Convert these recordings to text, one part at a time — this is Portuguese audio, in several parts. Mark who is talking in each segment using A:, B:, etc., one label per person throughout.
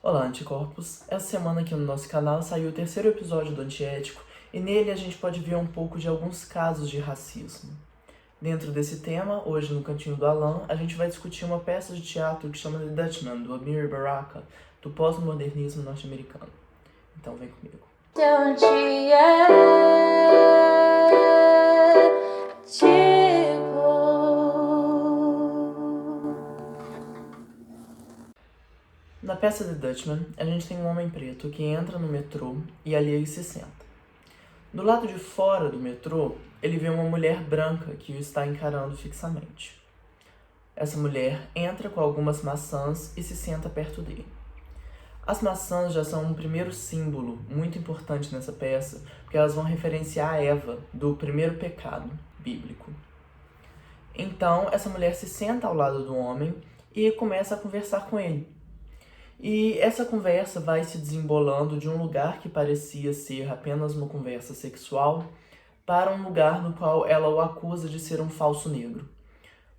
A: Olá, anticorpos! Essa semana aqui no nosso canal saiu o terceiro episódio do Antiético e nele a gente pode ver um pouco de alguns casos de racismo. Dentro desse tema, hoje no Cantinho do Alan, a gente vai discutir uma peça de teatro que chama The Dutchman, do Amiri Baraka, do pós-modernismo norte-americano. Então vem comigo. Na peça The Dutchman, a gente tem um homem preto que entra no metrô e ali ele se senta. Do lado de fora do metrô, ele vê uma mulher branca que o está encarando fixamente. Essa mulher entra com algumas maçãs e se senta perto dele. As maçãs já são um primeiro símbolo muito importante nessa peça, porque elas vão referenciar a Eva, do primeiro pecado bíblico. Então, essa mulher se senta ao lado do homem e começa a conversar com ele. E essa conversa vai se desembolando de um lugar que parecia ser apenas uma conversa sexual para um lugar no qual ela o acusa de ser um falso negro.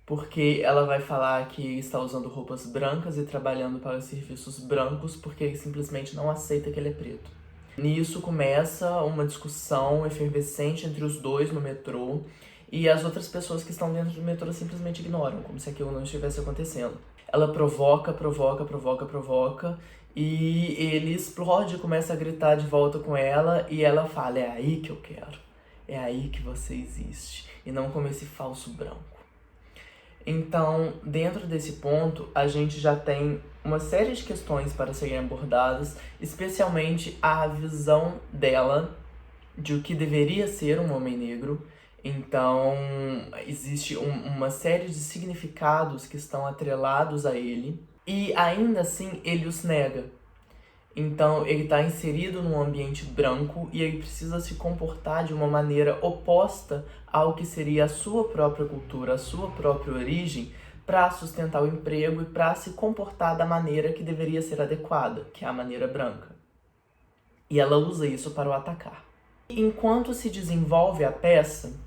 A: Porque ela vai falar que está usando roupas brancas e trabalhando para serviços brancos porque ele simplesmente não aceita que ele é preto. Nisso começa uma discussão efervescente entre os dois no metrô e as outras pessoas que estão dentro do metrô simplesmente ignoram, como se aquilo não estivesse acontecendo. Ela provoca e ele explode e começa a gritar de volta com ela e ela fala: é aí que eu quero, é aí que você existe e não como esse falso branco. Então, dentro desse ponto, a gente já tem uma série de questões para serem abordadas, especialmente a visão dela de o que deveria ser um homem negro. Então, existe uma série de significados que estão atrelados a ele, e ainda assim ele os nega. Então, ele está inserido num ambiente branco e ele precisa se comportar de uma maneira oposta ao que seria a sua própria cultura, a sua própria origem, para sustentar o emprego e para se comportar da maneira que deveria ser adequada, que é a maneira branca. E ela usa isso para o atacar. Enquanto se desenvolve a peça,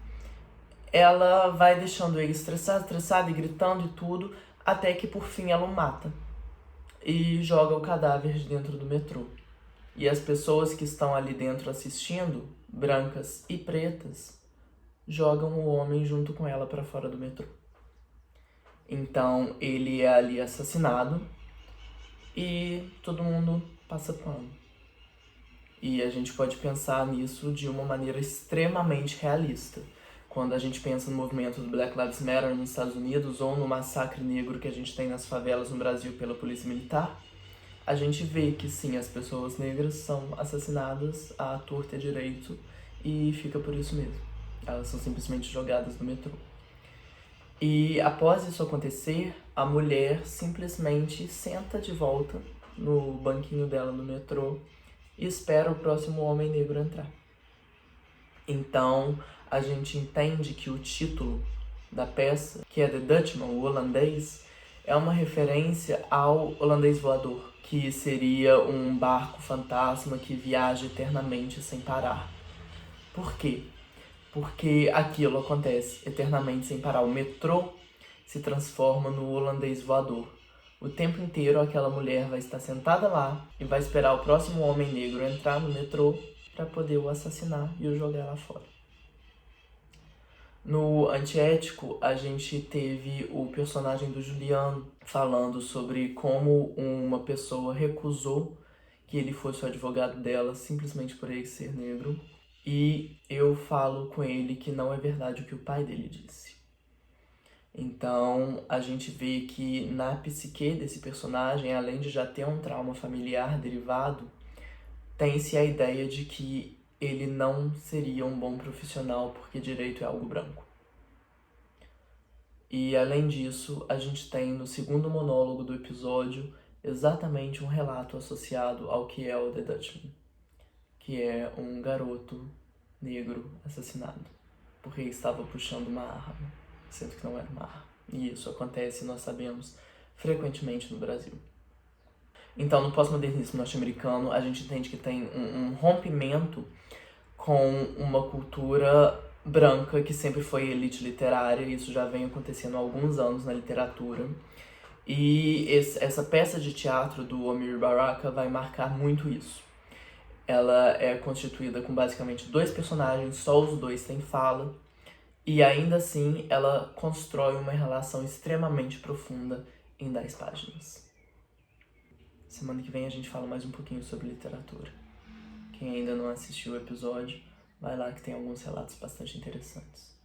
A: ela vai deixando ele estressado e gritando e tudo, até que por fim ela o mata e joga o cadáver de dentro do metrô. E as pessoas que estão ali dentro assistindo, brancas e pretas, jogam o homem junto com ela para fora do metrô. Então ele é ali assassinado e todo mundo passa pano. E a gente pode pensar nisso de uma maneira extremamente realista. Quando a gente pensa no movimento do Black Lives Matter nos Estados Unidos ou no massacre negro que a gente tem nas favelas no Brasil pela polícia militar, a gente vê que sim, as pessoas negras são assassinadas à torta e à direito e fica por isso mesmo. Elas são simplesmente jogadas no metrô. E após isso acontecer, a mulher simplesmente senta de volta no banquinho dela no metrô e espera o próximo homem negro entrar. Então, a gente entende que o título da peça, que é The Dutchman, o holandês, é uma referência ao holandês voador, que seria um barco fantasma que viaja eternamente sem parar. Por quê? Porque aquilo acontece eternamente sem parar. O metrô se transforma no holandês voador. O tempo inteiro aquela mulher vai estar sentada lá e vai esperar o próximo homem negro entrar no metrô para poder o assassinar e o jogar lá fora. No Antiético, a gente teve o personagem do Juliano falando sobre como uma pessoa recusou que ele fosse o advogado dela simplesmente por ele ser negro. E eu falo com ele que não é verdade o que o pai dele disse. Então, a gente vê que na psique desse personagem, além de já ter um trauma familiar derivado, tem-se a ideia de que ele não seria um bom profissional porque direito é algo branco. E além disso, a gente tem no segundo monólogo do episódio exatamente um relato associado ao que é o The Dutchman, que é um garoto negro assassinado porque ele estava puxando uma arma, sendo que não era uma arma. E isso acontece, nós sabemos, frequentemente no Brasil. Então, no pós-modernismo norte-americano, a gente entende que tem um rompimento com uma cultura branca que sempre foi elite literária, e isso já vem acontecendo há alguns anos na literatura. E essa peça de teatro do Amir Baraka vai marcar muito isso. Ela é constituída com basicamente 2 personagens, só os 2 têm fala, e ainda assim ela constrói uma relação extremamente profunda em 10 páginas. Semana que vem a gente fala mais um pouquinho sobre literatura. Quem ainda não assistiu o episódio, vai lá que tem alguns relatos bastante interessantes.